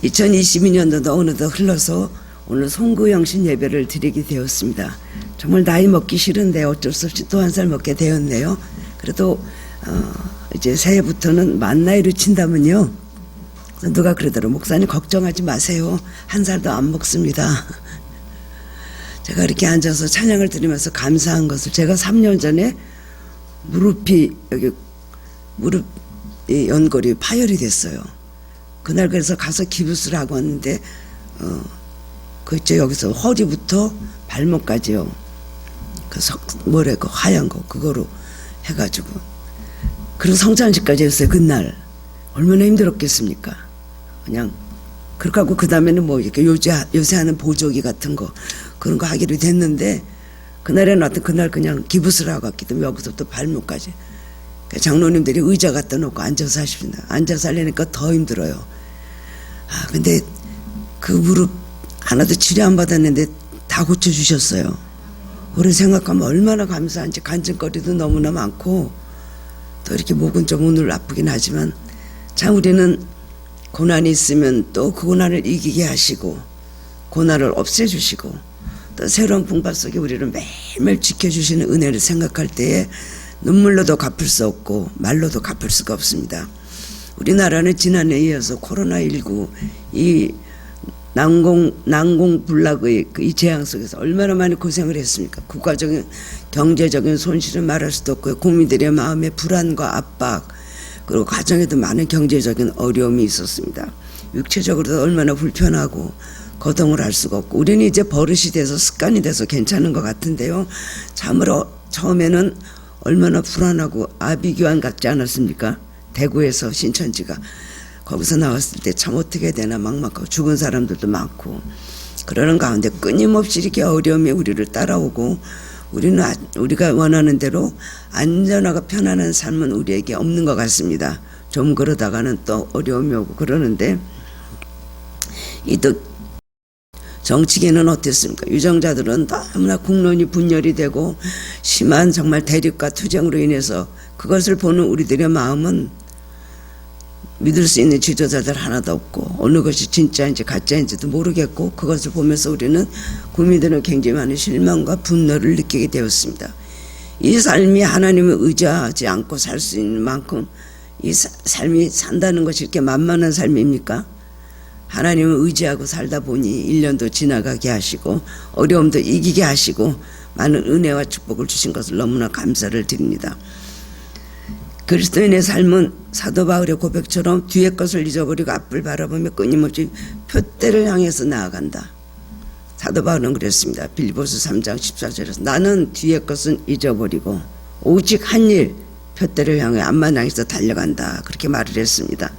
2022년도도 어느덧 흘러서 오늘 송구영신 예배를 드리게 되었습니다. 정말 나이 먹기 싫은데 어쩔 수 없이 또 한 살 먹게 되었네요. 그래도 이제 새해부터는 만 나이로 친다면요, 누가 그러더라고요. 목사님 걱정하지 마세요. 한 살도 안 먹습니다. 제가 이렇게 앉아서 찬양을 드리면서 감사한 것을, 제가 3년 전에 무릎이 여기 무릎 연골이 파열이 됐어요. 그날 그래서 가서 기부스를 하고 왔는데 그저 여기서 허리부터 발목까지요. 그 뭐래 그 하얀 거 그거로 해가지고, 그리고 성찬식까지 했어요. 그날 얼마나 힘들었겠습니까. 그냥 그렇게 하고 그 다음에는 뭐 이렇게 요새 하는 보조기 같은 거 그런 거 하기로 됐는데, 그날에는 하여튼 그날 그냥 기부스를 하고 왔기 때문에 여기서부터 발목까지 장로님들이 의자 갖다 놓고 앉아서 하십니다. 앉아서 하려니까 더 힘들어요. 근데 그 무릎 하나도 치료 안 받았는데 다 고쳐주셨어요. 오래 생각하면 얼마나 감사한지. 간증거리도 너무나 많고, 또 이렇게 목은 좀 오늘 아프긴 하지만 참 우리는 고난이 있으면 또 그 고난을 이기게 하시고 고난을 없애주시고 또 새로운 풍파 속에 우리를 매일매일 지켜주시는 은혜를 생각할 때에 눈물로도 갚을 수 없고 말로도 갚을 수가 없습니다. 우리나라는 지난해에 이어서 코로나19 이 난공불락의 이 재앙 속에서 얼마나 많이 고생을 했습니까? 국가적인 경제적인 손실은 말할 수도 없고요. 국민들의 마음의 불안과 압박, 그리고 가정에도 많은 경제적인 어려움이 있었습니다. 육체적으로도 얼마나 불편하고 거동을 할 수가 없고, 우리는 이제 버릇이 돼서 습관이 돼서 괜찮은 것 같은데요, 참으로 처음에는 얼마나 불안하고 아비규환 같지 않았습니까? 대구에서 신천지가 거기서 나왔을 때 참 어떻게 해야 되나 막막하고 죽은 사람들도 많고, 그러는 가운데 끊임없이 이렇게 어려움이 우리를 따라오고, 우리가 원하는 대로 안전하고 편안한 삶은 우리에게 없는 것 같습니다. 좀 그러다가는 또 어려움이 오고 그러는데, 이 또 정치계는 어땠습니까? 유정자들은 너무나 국론이 분열이 되고 심한 정말 대립과 투쟁으로 인해서 그것을 보는 우리들의 마음은 믿을 수 있는 지도자들 하나도 없고, 어느 것이 진짜인지 가짜인지도 모르겠고, 그것을 보면서 우리는 국민들은 굉장히 많은 실망과 분노를 느끼게 되었습니다. 이 삶이 하나님을 의지하지 않고 살 수 있는 만큼 이 삶이 산다는 것이 이렇게 만만한 삶입니까? 하나님을 의지하고 살다 보니 1년도 지나가게 하시고 어려움도 이기게 하시고 많은 은혜와 축복을 주신 것을 너무나 감사를 드립니다. 그리스도인의 삶은 사도 바울의 고백처럼 뒤의 것을 잊어버리고 앞을 바라보며 끊임없이 표대를 향해서 나아간다. 사도 바울은 그랬습니다. 빌립보서 3장 14절에서 나는 뒤의 것은 잊어버리고 오직 한 일 표대를 향해 앞만 향해서 달려간다. 그렇게 말을 했습니다.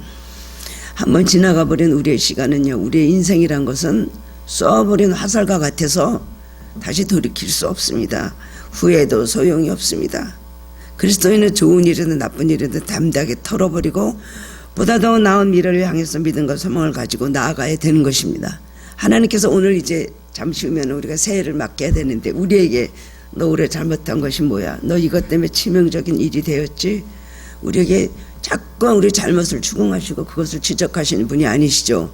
한번 지나가 버린 우리의 시간은요, 우리의 인생이란 것은 쏘아버린 화살과 같아서 다시 돌이킬 수 없습니다. 후회도 소용이 없습니다. 그리스도인은 좋은 일이든 나쁜 일이든 담대하게 털어버리고 보다 더 나은 미래를 향해서 믿음과 소망을 가지고 나아가야 되는 것입니다. 하나님께서 오늘 이제 잠시 후면 우리가 새해를 맞게 해야 되는데, 우리에게 너 올해 잘못한 것이 뭐야? 너 이것 때문에 치명적인 일이 되었지? 우리에게 자꾸 우리 잘못을 추궁하시고 그것을 지적하시는 분이 아니시죠.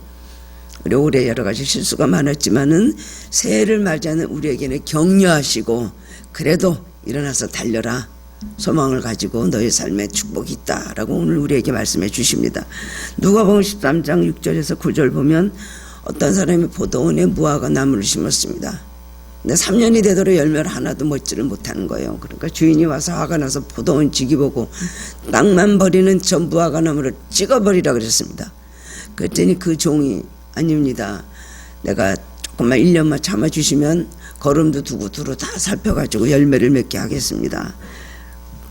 우리 올해 여러 가지 실수가 많았지만은 새해를 맞이하는 우리에게는 격려하시고, 그래도 일어나서 달려라, 소망을 가지고 너의 삶에 축복이 있다라고 오늘 우리에게 말씀해 주십니다. 누가복음 13장 6절에서 9절 보면 어떤 사람이 포도원에 무화과 나무를 심었습니다. 근데 3년이 되도록 열매를 하나도 먹지를 못하는 거예요. 그러니까 주인이 와서 화가 나서 포도원 지기 보고 땅만 버리는 저 무화과 나무를 찍어버리라 그랬습니다. 그랬더니 그 종이 아닙니다, 내가 조금만 1년만 참아주시면 거름도 두고 두루 다 살펴가지고 열매를 맺게 하겠습니다.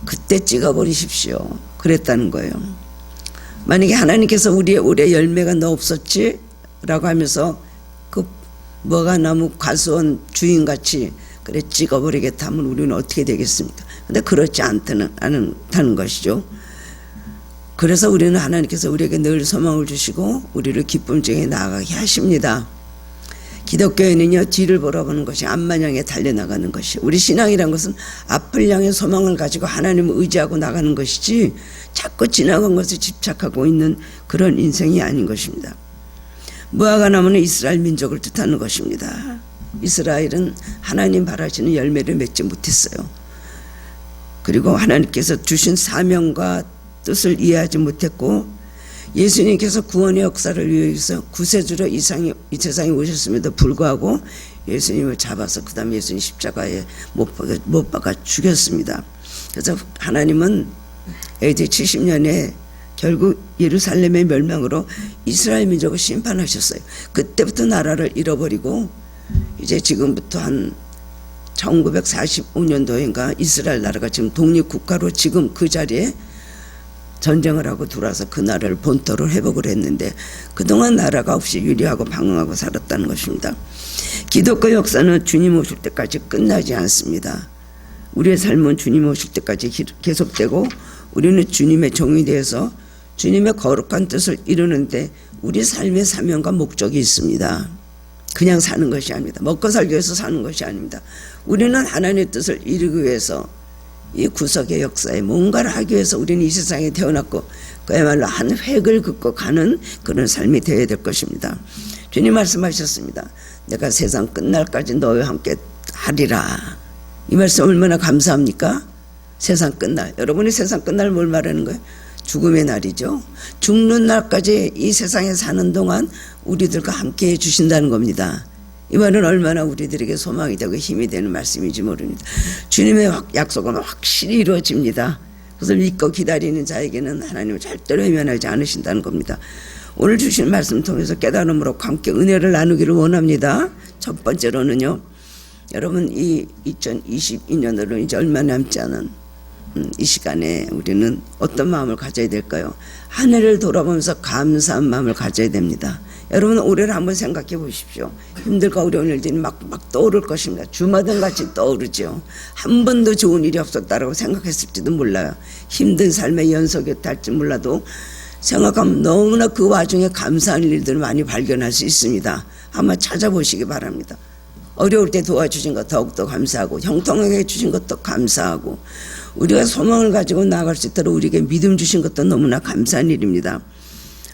그때 찍어버리십시오. 그랬다는 거예요. 만약에 하나님께서 우리의 올해 열매가 너 없었지? 라고 하면서 그 무화과 나무 과수원 주인같이 그래 찍어버리겠다 하면 우리는 어떻게 되겠습니까? 근데 그렇지 않다는 것이죠. 그래서 우리는 하나님께서 우리에게 늘 소망을 주시고 우리를 기쁨 중에 나아가게 하십니다. 기독교인은요, 뒤를 바라보는 것이 앞만 향해 달려나가는 것이, 우리 신앙이란 것은 앞을 향해 소망을 가지고 하나님을 의지하고 나가는 것이지 자꾸 지나간 것에 집착하고 있는 그런 인생이 아닌 것입니다. 무화과 나무는 이스라엘 민족을 뜻하는 것입니다. 이스라엘은 하나님 바라시는 열매를 맺지 못했어요. 그리고 하나님께서 주신 사명과 뜻을 이해하지 못했고, 예수님께서 구원의 역사를 위해서 구세주로 이 세상에 오셨음에도 불구하고 예수님을 잡아서 그 다음에 예수님 십자가에 못 박아 죽였습니다. 그래서 하나님은 AD 70년에 결국 예루살렘의 멸망으로 이스라엘 민족을 심판하셨어요. 그때부터 나라를 잃어버리고 이제 지금부터 한 1945년도인가 이스라엘 나라가 지금 독립국가로 지금 그 자리에 전쟁을 하고 들어와서 그 나라를 본토로 회복을 했는데, 그동안 나라가 없이 유리하고 방황하고 살았다는 것입니다. 기독교 역사는 주님 오실 때까지 끝나지 않습니다. 우리의 삶은 주님 오실 때까지 계속되고, 우리는 주님의 종이 되어서 주님의 거룩한 뜻을 이루는데 우리 삶의 사명과 목적이 있습니다. 그냥 사는 것이 아닙니다. 먹고 살기 위해서 사는 것이 아닙니다. 우리는 하나님의 뜻을 이루기 위해서 이 구속의 역사에 뭔가를 하기 위해서 우리는 이 세상에 태어났고, 그야말로 한 획을 긋고 가는 그런 삶이 되어야 될 것입니다. 주님 말씀하셨습니다. 내가 세상 끝날까지 너희와 함께 하리라. 이 말씀 얼마나 감사합니까? 세상 끝날, 여러분이 세상 끝날 뭘 말하는 거예요? 죽음의 날이죠. 죽는 날까지 이 세상에 사는 동안 우리들과 함께 해주신다는 겁니다. 이 말은 얼마나 우리들에게 소망이 되고 힘이 되는 말씀인지 모릅니다. 주님의 약속은 확실히 이루어집니다. 그것을 믿고 기다리는 자에게는 하나님은 절대로 외면하지 않으신다는 겁니다. 오늘 주신 말씀 통해서 깨달음으로 함께 은혜를 나누기를 원합니다. 첫 번째로는요, 여러분 이 2022년으로 이제 얼마 남지 않은 이 시간에 우리는 어떤 마음을 가져야 될까요? 한 해를 돌아보면서 감사한 마음을 가져야 됩니다. 여러분 올해를 한번 생각해 보십시오. 힘들고 어려운 일들이 막 떠오를 것입니다. 주마등같이 떠오르죠. 한 번도 좋은 일이 없었다라고 생각했을지도 몰라요. 힘든 삶의 연속이었다 할지 몰라도 생각하면 너무나 그 와중에 감사한 일들을 많이 발견할 수 있습니다. 한번 찾아보시기 바랍니다. 어려울 때 도와주신 것 더욱더 감사하고, 형통하게 해주신 것도 감사하고, 우리가 소망을 가지고 나아갈 수 있도록 우리에게 믿음 주신 것도 너무나 감사한 일입니다.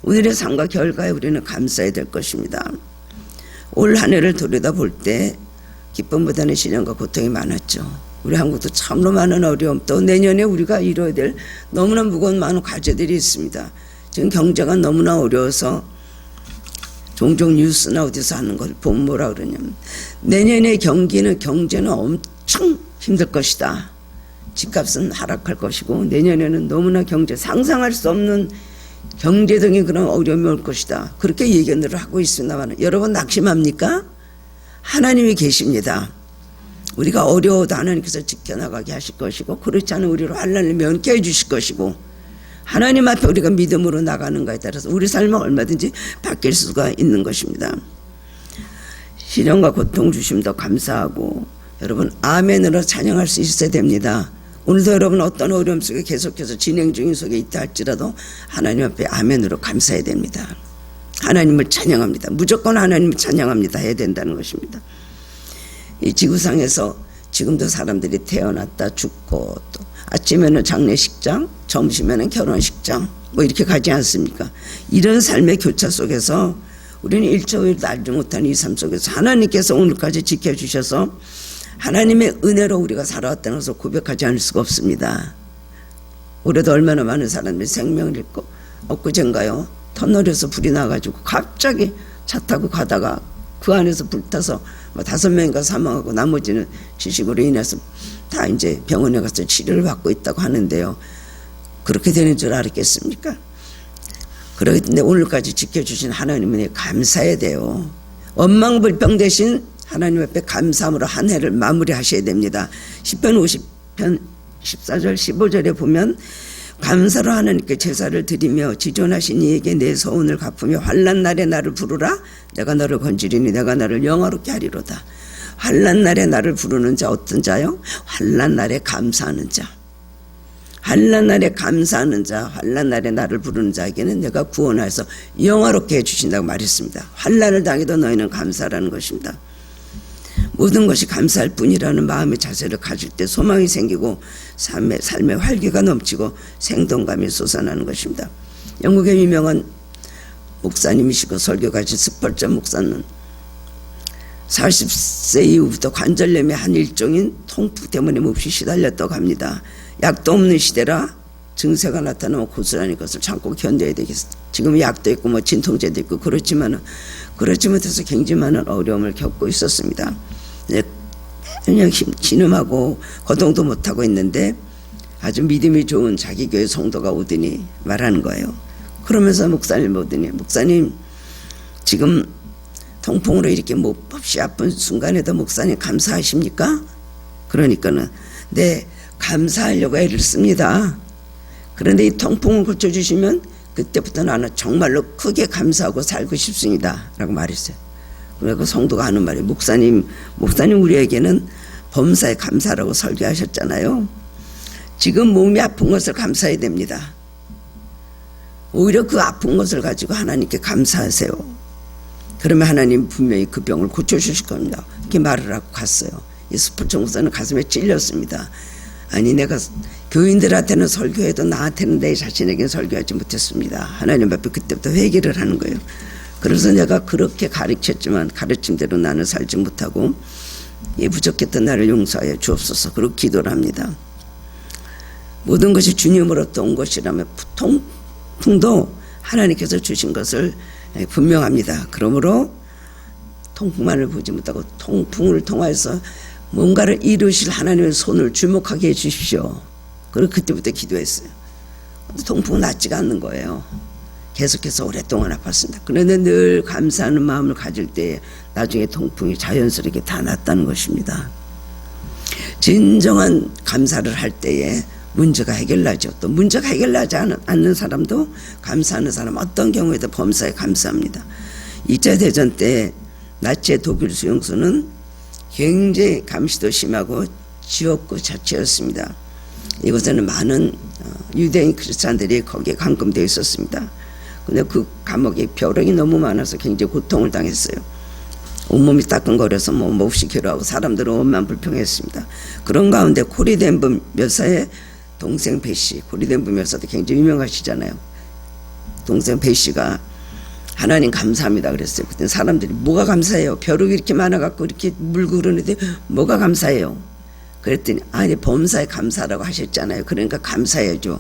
오늘의 삶과 결과에 우리는 감사해야 될 것입니다. 올 한 해를 들여다볼 때 기쁨보다는 시련과 고통이 많았죠. 우리 한국도 참으로 많은 어려움, 또 내년에 우리가 이뤄야 될 너무나 무거운 많은 과제들이 있습니다. 지금 경제가 너무나 어려워서 종종 뉴스나 어디서 하는 걸 보면 뭐라 그러냐면, 내년의 경제는 엄청 힘들 것이다. 집값은 하락할 것이고, 내년에는 너무나 상상할 수 없는 경제적인 그런 어려움이 올 것이다. 그렇게 예견을 하고 있습니다만, 여러분 낙심합니까? 하나님이 계십니다. 우리가 어려워도 하나님께서 지켜나가게 하실 것이고, 그렇지 않은 우리를 환난을 면케해 주실 것이고, 하나님 앞에 우리가 믿음으로 나가는 것에 따라서 우리 삶은 얼마든지 바뀔 수가 있는 것입니다. 시련과 고통 주심도 감사하고, 여러분 아멘으로 찬양할 수 있어야 됩니다. 오늘도 여러분 어떤 어려움 속에 계속해서 진행 중인 속에 있다 할지라도 하나님 앞에 아멘으로 감사해야 됩니다. 하나님을 찬양합니다. 무조건 하나님을 찬양합니다 해야 된다는 것입니다. 이 지구상에서 지금도 사람들이 태어났다 죽고, 또 아침에는 장례식장, 점심에는 결혼식장, 뭐 이렇게 가지 않습니까? 이런 삶의 교차 속에서 우리는 일초일도 알지 못한 이 삶 속에서 하나님께서 오늘까지 지켜주셔서 하나님의 은혜로 우리가 살아왔다는 것을 고백하지 않을 수가 없습니다. 올해도 얼마나 많은 사람들이 생명을 잃고, 엊그젠가요 터널에서 불이 나가지고 갑자기 차 타고 가다가 그 안에서 불타서 5명인가 사망하고 나머지는 지식으로 인해서 다 이제 병원에 가서 치료를 받고 있다고 하는데요. 그렇게 되는 줄 알았겠습니까? 그런데 오늘까지 지켜주신 하나님에 감사해야 돼요. 원망불평 대신 하나님 앞에 감사함으로 한 해를 마무리하셔야 됩니다. 시편 50편 14절 15절에 보면, 감사로 하나님께 제사를 드리며 지존하신 이에게 내 소원을 갚으며 환난 날에 나를 부르라. 내가 너를 건지리니 내가 너를 영화롭게 하리로다. 환난 날에 나를 부르는 자 어떤 자요? 환난 날에 감사하는 자. 환난 날에 감사하는 자, 환난 날에 나를 부르는 자에게는 내가 구원하여서 영화롭게 해주신다고 말했습니다. 환난을 당해도 너희는 감사라는 것입니다. 모든 것이 감사할 뿐이라는 마음의 자세를 가질 때 소망이 생기고 삶의 활기가 넘치고 생동감이 솟아나는 것입니다. 영국의 유명한 목사님이시고 설교가신 스펄전 목사는 40세 이후부터 관절염의 한 일종인 통풍 때문에 몹시 시달렸다고 합니다. 약도 없는 시대라 증세가 나타나면 고스란히 그것을 참고 견뎌야 되겠어. 지금 약도 있고 뭐 진통제도 있고 그렇지 못해서 굉장히 많은 어려움을 겪고 있었습니다. 그냥 신음하고 거동도 못하고 있는데 아주 믿음이 좋은 자기 교회 성도가 오더니 말하는 거예요. 그러면서 목사님 오더니, 목사님 지금 통풍으로 이렇게 몹시 아픈 순간에도 목사님 감사하십니까? 그러니까는 네, 감사하려고 애를 씁니다. 그런데 이 통풍을 고쳐주시면 그때부터 나는 정말로 크게 감사하고 살고 싶습니다 라고 말했어요. 그리고 성도가 하는 말이, 목사님 우리에게는 범사에 감사라고 설교하셨잖아요. 지금 몸이 아픈 것을 감사해야 됩니다. 오히려 그 아픈 것을 가지고 하나님께 감사하세요. 그러면 하나님 분명히 그 병을 고쳐주실 겁니다. 이렇게 말을 하고 갔어요. 이 스포츠 목사는 가슴에 찔렸습니다. 아니, 내가 교인들한테는 설교해도 나한테는 내 자신에게는 설교하지 못했습니다. 하나님 앞에 그때부터 회개를 하는 거예요. 그래서 내가 그렇게 가르쳤지만 가르침대로 나는 살지 못하고 부족했던 나를 용서하여 주옵소서. 그리고 기도를 합니다. 모든 것이 주님으로부터 온 것이라면 통풍도 하나님께서 주신 것을 분명합니다. 그러므로 통풍만을 보지 못하고 통풍을 통해서 뭔가를 이루실 하나님의 손을 주목하게 해주십시오. 그리고 그때부터 기도했어요. 통풍은 낫지가 않는 거예요. 계속해서 오랫동안 아팠습니다. 그런데 늘 감사하는 마음을 가질 때 나중에 통풍이 자연스럽게 다 낫다는 것입니다. 진정한 감사를 할 때에 문제가 해결나죠. 또 문제가 해결나지 않는 사람도 감사하는 사람 어떤 경우에도 범사에 감사합니다. 2차 대전 때 나치의 독일 수용소는 굉장히 감시도 심하고 지옥구 자체였습니다. 이곳에는 많은 유대인 크리스찬들이 거기에 감금되어 있었습니다. 근데 그 감옥에 벼락이 너무 많아서 굉장히 고통을 당했어요. 온몸이 따끔거려서 몹시 괴로워하고 사람들은 온만 불평했습니다. 그런 가운데 코리덴부 묘사의 동생 베시, 코리덴부 묘사도 굉장히 유명하시잖아요. 동생 베시가 하나님 감사합니다 그랬어요. 그때 사람들이 뭐가 감사해요? 벼룩이 이렇게 많아갖고 이렇게 물고 그러는데 뭐가 감사해요? 그랬더니 아니 범사에 감사라고 하셨잖아요. 그러니까 감사해야죠.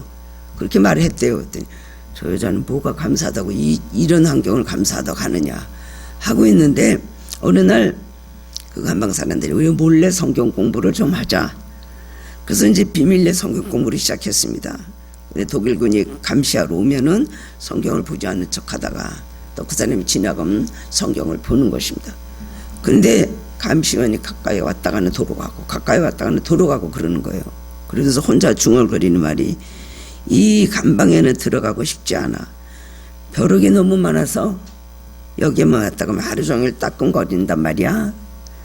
그렇게 말을 했대요. 그랬더니 저 여자는 뭐가 감사하다고 이런 환경을 감사하다고 하느냐 하고 있는데 어느 날 그 한방 사람들이 우리 몰래 성경 공부를 좀 하자. 그래서 이제 비밀리에 성경 공부를 시작했습니다. 근데 독일군이 감시하러 오면은 성경을 보지 않는 척하다가 또 그 사람이 지나가면 성경을 보는 것입니다. 그런데 감시원이 가까이 왔다가는 도로가고 가까이 왔다가는 도로가고 그러는 거예요. 그래서 혼자 중얼거리는 말이 이 감방에는 들어가고 싶지 않아. 벼룩이 너무 많아서 여기에만 왔다가 하루 종일 따끔거린단 말이야.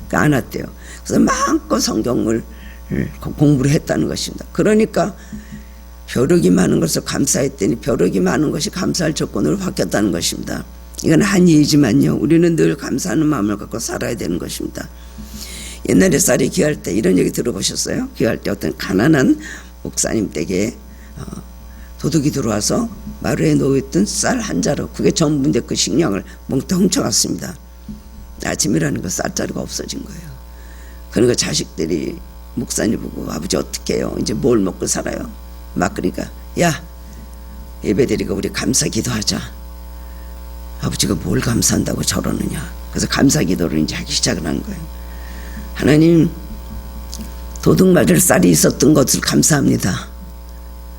그러니까 안 왔대요. 그래서 마음껏 성경을 공부를 했다는 것입니다. 그러니까 벼룩이 많은 것을 감사했더니 벼룩이 많은 것이 감사할 조건으로 바뀌었다는 것입니다. 이건 한 예지만요. 우리는 늘 감사하는 마음을 갖고 살아야 되는 것입니다. 옛날에 쌀이 귀할 때 이런 얘기 들어보셨어요? 귀할 때 어떤 가난한 목사님 댁에 도둑이 들어와서 마루에 놓여있던 쌀 한 자루, 그게 전부인데 그 식량을 몽땅 훔쳐갔습니다. 아침이라는 거 쌀자루가 없어진 거예요. 그러니까 자식들이 목사님 보고 아버지 어떻게 해요? 이제 뭘 먹고 살아요? 막 그러니까 야 예배드리고 우리 감사 기도하자. 아버지가 뭘 감사한다고 저러느냐. 그래서 감사 기도를 이제 하기 시작을 한 거예요. 하나님, 도둑 맞을 쌀이 있었던 것을 감사합니다.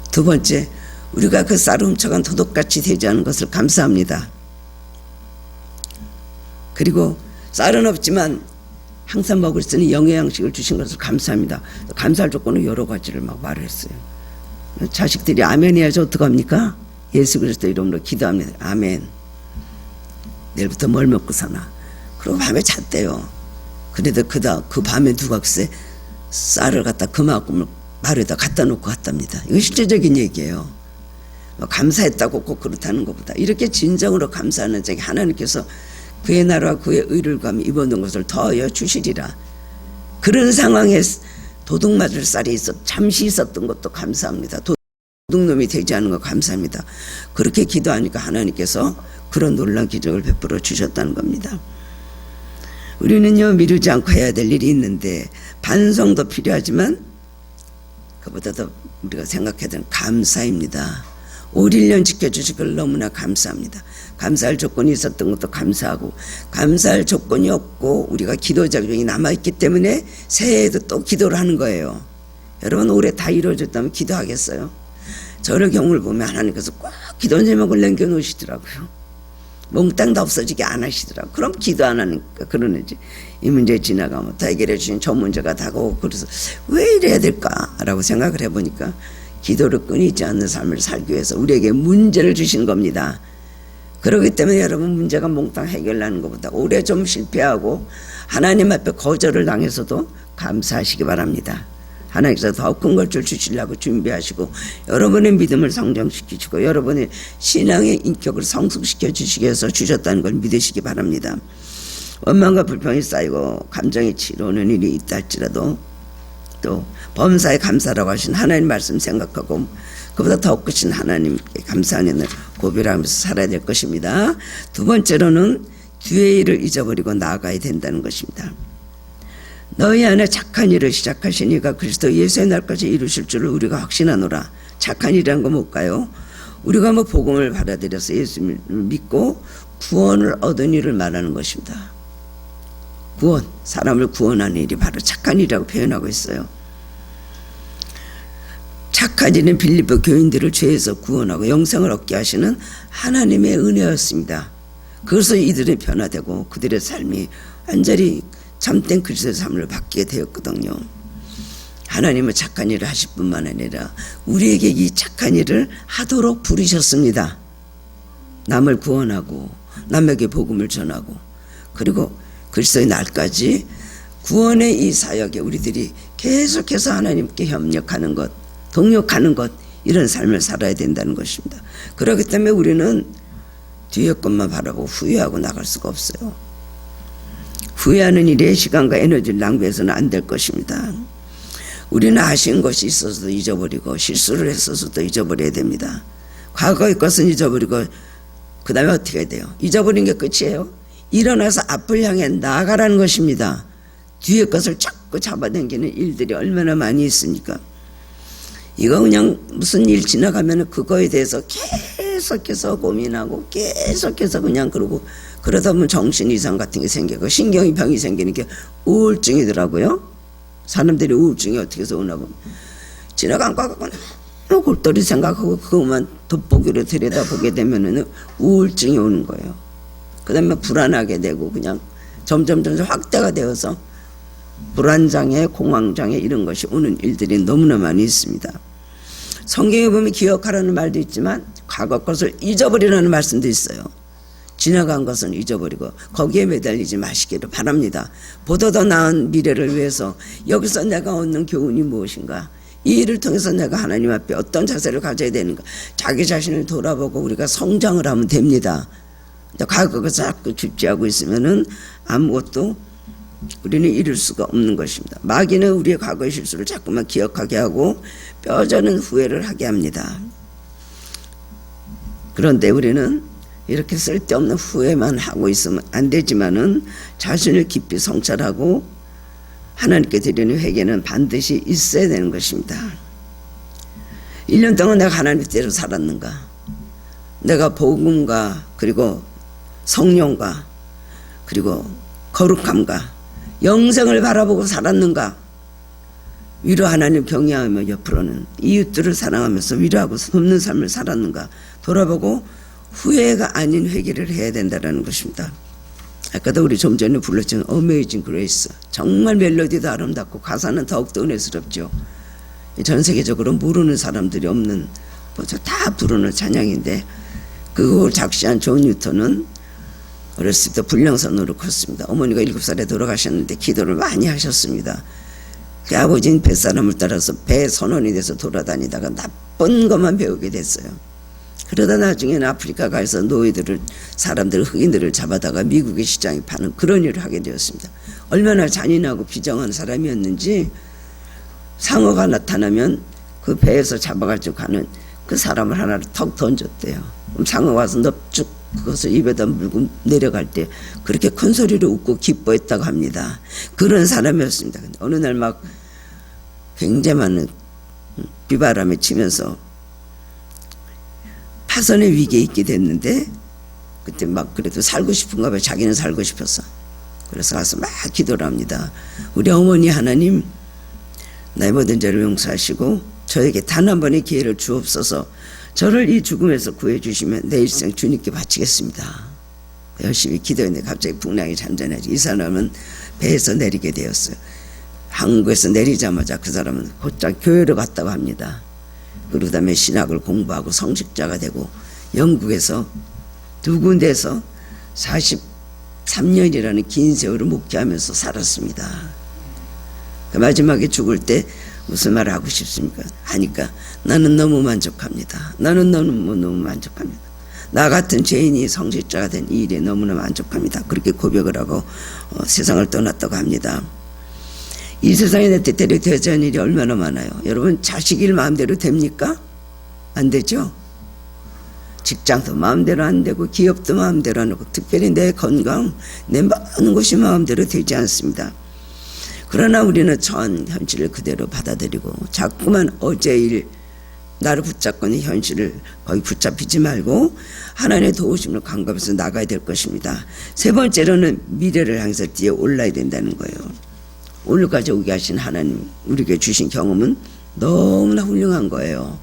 두 번째, 우리가 그 쌀을 훔쳐간 도둑같이 되지 않은 것을 감사합니다. 그리고 쌀은 없지만 항상 먹을 수 있는 영양식을 주신 것을 감사합니다. 감사할 조건은 여러 가지를 막 말을 했어요. 자식들이 아멘 해야지 어떡합니까? 예수 그리스도 이름으로 기도합니다. 아멘. 내일부터 뭘 먹고 사나. 그리고 밤에 잤대요. 그래도 그 밤에 누가 글쎄 쌀을 갖다 그만큼을 마루에다 갖다 놓고 갔답니다. 이거 실제적인 얘기예요. 감사했다고 꼭 그렇다는 것보다 이렇게 진정으로 감사하는 자에게 하나님께서 그의 나라와 그의 의를 감히 입어놓은 것을 더하여 주시리라. 그런 상황에 도둑 맞을 쌀이 잠시 있었던 것도 감사합니다. 도둑놈이 되지 않은 거 감사합니다. 그렇게 기도하니까 하나님께서 그런 놀라운 기적을 베풀어 주셨다는 겁니다. 우리는요, 미루지 않고 해야 될 일이 있는데 반성도 필요하지만 그보다 더 우리가 생각해야 되는 감사입니다. 올 1년 지켜주신 걸 너무나 감사합니다. 감사할 조건이 있었던 것도 감사하고, 감사할 조건이 없고 우리가 기도 자격이 남아있기 때문에 새해에도 또 기도를 하는 거예요. 여러분, 올해 다 이루어졌다면 기도하겠어요? 저의 경우를 보면 하나님께서 꼭 기도 제목을 남겨놓으시더라고요. 몽땅 다 없어지게 안 하시더라고요. 그럼 기도 안 하니까 그러는지, 이 문제 지나가면 다 해결해 주신 저 문제가 다가오고, 그래서 왜 이래야 될까라고 생각을 해보니까 기도를 끊이지 않는 삶을 살기 위해서 우리에게 문제를 주신 겁니다. 그렇기 때문에 여러분, 문제가 몽땅 해결나는 것보다 올해 좀 실패하고 하나님 앞에 거절을 당해서도 감사하시기 바랍니다. 하나님께서 더 큰 걸 주시려고 준비하시고, 여러분의 믿음을 성장시키시고 여러분의 신앙의 인격을 성숙시켜 주시기 위해서 주셨다는 걸 믿으시기 바랍니다. 원망과 불평이 쌓이고 감정이 치러오는 일이 있다 할지라도 또 범사에 감사라고 하신 하나님 말씀 생각하고, 그보다 더 크신 하나님께 감사하는 고백하면서 살아야 될 것입니다. 두 번째로는 뒤의 일을 잊어버리고 나아가야 된다는 것입니다. 너희 안에 착한 일을 시작하신 이가 그리스도 예수의 날까지 이루실 줄을 우리가 확신하노라. 착한 일이란 거 뭘까요? 우리가 복음을 받아들여서 예수를 믿고 구원을 얻은 일을 말하는 것입니다. 구원, 사람을 구원하는 일이 바로 착한 일이라고 표현하고 있어요. 착한 일은 빌립보 교인들을 죄에서 구원하고 영생을 얻게 하시는 하나님의 은혜였습니다. 그래서 이들이 변화되고 그들의 삶이 완전히 참된 그리스도의 삶을 받게 되었거든요. 하나님은 착한 일을 하실 뿐만 아니라 우리에게 이 착한 일을 하도록 부르셨습니다. 남을 구원하고 남에게 복음을 전하고, 그리고 그리스도의 날까지 구원의 이 사역에 우리들이 계속해서 하나님께 협력하는 것, 동력하는 것, 이런 삶을 살아야 된다는 것입니다. 그렇기 때문에 우리는 뒤의 것만 바라보고 후회하고 나갈 수가 없어요. 후회하는 일에 시간과 에너지를 낭비해서는 안 될 것입니다. 우리는 아쉬운 것이 있어서도 잊어버리고 실수를 했어서도 잊어버려야 됩니다. 과거의 것은 잊어버리고 그 다음에 어떻게 해야 돼요? 잊어버린 게 끝이에요. 일어나서 앞을 향해 나아가라는 것입니다. 뒤의 것을 자꾸 잡아당기는 일들이 얼마나 많이 있으니까. 이거 그냥 무슨 일 지나가면 그거에 대해서 계속해서 고민하고 계속해서 그냥 그러다 보면 정신 이상 같은 게 생기고 신경이 병이 생기는 게 우울증이더라고요. 사람들이 우울증이 어떻게 해서 오나 보면 지나간 거 갖고 골똘히 생각하고 그것만 돋보기로 들여다보게 되면은 우울증이 오는 거예요. 그 다음에 불안하게 되고 그냥 점점 확대가 되어서 불안장애, 공황장애 이런 것이 오는 일들이 너무나 많이 있습니다. 성경에 보면 기억하라는 말도 있지만 과거 것을 잊어버리라는 말씀도 있어요. 지나간 것은 잊어버리고 거기에 매달리지 마시기를 바랍니다. 보다 더 나은 미래를 위해서 여기서 내가 얻는 교훈이 무엇인가, 이 일을 통해서 내가 하나님 앞에 어떤 자세를 가져야 되는가, 자기 자신을 돌아보고 우리가 성장을 하면 됩니다. 과거가 자꾸 집지하고 있으면은 아무것도 우리는 이룰 수가 없는 것입니다. 마귀는 우리의 과거의 실수를 자꾸만 기억하게 하고 뼈저는 후회를 하게 합니다. 그런데 우리는 이렇게 쓸데없는 후회만 하고 있으면 안 되지만은 자신을 깊이 성찰하고 하나님께 드리는 회개는 반드시 있어야 되는 것입니다. 1년 동안 내가 하나님 뜻대로 살았는가, 내가 복음과 그리고 성령과 그리고 거룩함과 영생을 바라보고 살았는가, 위로 하나님 경외하며 옆으로는 이웃들을 사랑하면서 위로하고 돕는 삶을 살았는가 돌아보고 후회가 아닌 회개를 해야 된다는 것입니다. 아까도 우리 좀 전에 불렀지만 어메이징 그레이스, 정말 멜로디도 아름답고 가사는 더욱더 은혜스럽죠. 전 세계적으로 모르는 사람들이 없는 다 부르는 찬양인데, 그걸 작시한 존 뉴턴은 어렸을 때 불량선으로 컸습니다. 어머니가 7살에 돌아가셨는데 기도를 많이 하셨습니다. 그 아버지는 뱃사람을 따라서 배 선원이 돼서 돌아다니다가 나쁜 것만 배우게 됐어요. 그러다 나중에는 아프리카 가서 노예들을, 사람들을, 흑인들을 잡아다가 미국의 시장에 파는 그런 일을 하게 되었습니다. 얼마나 잔인하고 비정한 사람이었는지 상어가 나타나면 그 배에서 잡아가지고 가는 그 사람을 하나를 턱 던졌대요. 그럼 상어 와서 넙죽 그것을 입에다 물고 내려갈 때 그렇게 큰 소리로 웃고 기뻐했다고 합니다. 그런 사람이었습니다. 근데 어느 날 막 굉장히 많은 비바람이 치면서 파선의 위기에 있게 됐는데 그때 막 그래도 살고 싶은가 봐요. 자기는 살고 싶었어. 그래서 가서 막 기도를 합니다. 우리 어머니 하나님, 나의 모든 죄를 용서하시고 저에게 단 한 번의 기회를 주옵소서. 저를 이 죽음에서 구해주시면 내 일생 주님께 바치겠습니다. 열심히 기도했는데 갑자기 풍랑이 잔잔해지. 이 사람은 배에서 내리게 되었어요. 한국에서 내리자마자 그 사람은 곧장 교회로 갔다고 합니다. 그러고 다음에 신학을 공부하고 성직자가 되고 영국에서 두 군데에서 43년이라는 긴 세월을 목회하면서 살았습니다. 그 마지막에 죽을 때 무슨 말을 하고 싶습니까? 하니까 나는 너무 만족합니다. 나는 너무 만족합니다. 나 같은 죄인이 성직자가 된 이 일에 너무나 만족합니다. 그렇게 고백을 하고 세상을 떠났다고 합니다. 이 세상에 내 뜻대로 되지 않은 일이 얼마나 많아요. 여러분, 자식 일 마음대로 됩니까? 안 되죠? 직장도 마음대로 안 되고 기업도 마음대로 안 되고 특별히 내 건강, 내 모든 것이 마음대로 되지 않습니다. 그러나 우리는 전 현실을 그대로 받아들이고 자꾸만 어제 일 나를 붙잡고 있는 현실을 거의 붙잡히지 말고 하나님의 도우심을 간섭해서 나가야 될 것입니다. 세 번째로는 미래를 향해서 뛰어 올라야 된다는 거예요. 오늘까지 오게 하신 하나님, 우리에게 주신 경험은 너무나 훌륭한 거예요.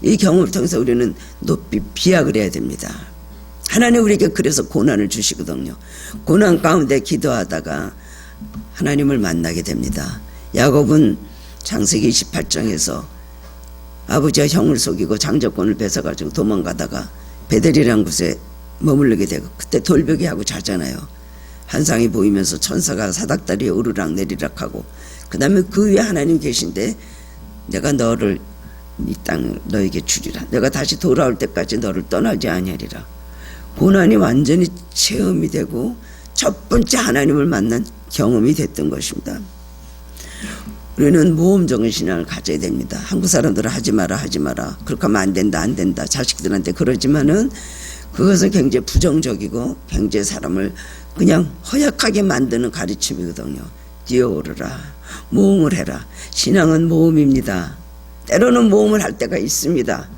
이 경험을 통해서 우리는 높이 비약을 해야 됩니다. 하나님 우리에게 그래서 고난을 주시거든요. 고난 가운데 기도하다가 하나님을 만나게 됩니다. 야곱은 창세기 28장에서 아버지와 형을 속이고 장자권을 뺏어가지고 도망가다가 베델이라는 곳에 머무르게 되고 그때 돌베개 하고 자잖아요. 환상이 보이면서 천사가 사닥다리에 오르락 내리락 하고 그 다음에 그 위에 하나님 계신데 내가 너를 이 땅 너에게 주리라. 내가 다시 돌아올 때까지 너를 떠나지 아니하리라. 고난이 완전히 체험이 되고 첫 번째 하나님을 만난 경험이 됐던 것입니다. 우리는 모험적인 신앙을 가져야 됩니다. 한국 사람들은 하지 마라 하지 마라 그렇게 하면 안 된다 안 된다 자식들한테 그러지만은 그것은 굉장히 부정적이고 굉장히 사람을 그냥 허약하게 만드는 가르침이거든요. 뛰어오르라, 모험을 해라. 신앙은 모험입니다. 때로는 모험을 할 때가 있습니다.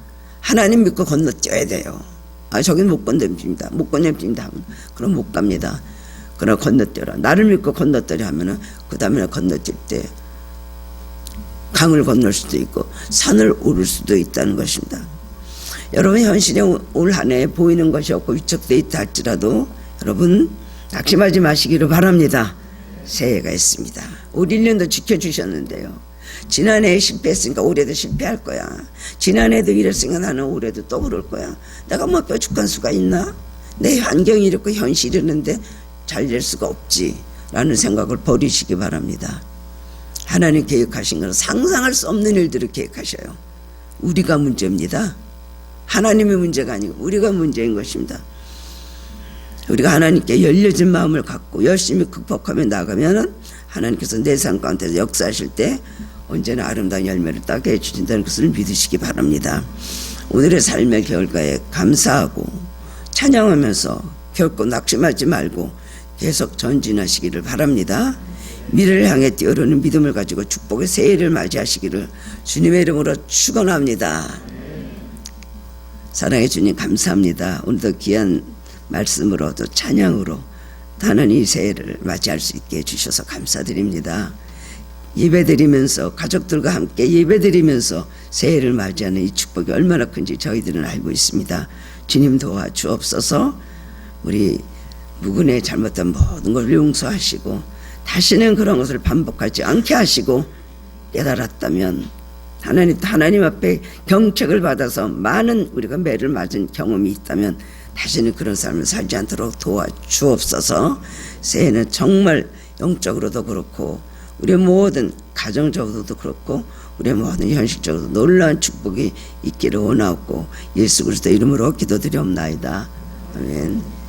하나님 믿고 건너뛰어야 돼요. 아, 저긴 못 건너뛰니다. 못 건너뛰니다 하면 그럼 못 갑니다. 그러나 건너뛰어라. 나를 믿고 건너뛰려 하면은 그 다음에 건너뛸 때 강을 건널 수도 있고 산을 오를 수도 있다는 것입니다. 여러분, 현실에 올 한 해 보이는 것이 없고 위축되어 있다 할지라도 여러분 낙심하지 마시기를 바랍니다. 새해가 있습니다. 올 1년도 지켜주셨는데요. 지난해에 실패했으니까 올해도 실패할 거야. 지난해에도 이랬으니까 나는 올해도 또 그럴 거야. 내가 뭐 뾰족한 수가 있나? 내 환경이 이렇고 현실이 이러는데 잘 될 수가 없지 라는 생각을 버리시기 바랍니다. 하나님 계획하신 것은 상상할 수 없는 일들을 계획하셔요. 우리가 문제입니다. 하나님의 문제가 아니고 우리가 문제인 것입니다. 우리가 하나님께 열려진 마음을 갖고 열심히 극복하며 나가면 하나님께서 내 삶 가운데서 역사하실 때 언제나 아름다운 열매를 따게 해주신다는 것을 믿으시기 바랍니다. 오늘의 삶의 결과에 감사하고 찬양하면서 결코 낙심하지 말고 계속 전진하시기를 바랍니다. 미래를 향해 뛰어오르는 믿음을 가지고 축복의 새해를 맞이하시기를 주님의 이름으로 축원합니다. 사랑해 주님 감사합니다. 오늘도 귀한 말씀으로 또 찬양으로 다는 이 새해를 맞이할 수 있게 해주셔서 감사드립니다. 예배드리면서 가족들과 함께 예배드리면서 새해를 맞이하는 이 축복이 얼마나 큰지 저희들은 알고 있습니다. 주님 도와주옵소서. 우리 무근의 잘못된 모든 걸 용서하시고 다시는 그런 것을 반복하지 않게 하시고 깨달았다면 하나님 앞에 경책을 받아서 많은 우리가 매를 맞은 경험이 있다면 다시는 그런 삶을 살지 않도록 도와주옵소서. 새해는 정말 영적으로도 그렇고 우리 모든 가정적으로도 그렇고 우리 모든 현실적으로도 놀라운 축복이 있기를 원하옵고 예수 그리스도 이름으로 기도드리옵나이다. 아멘.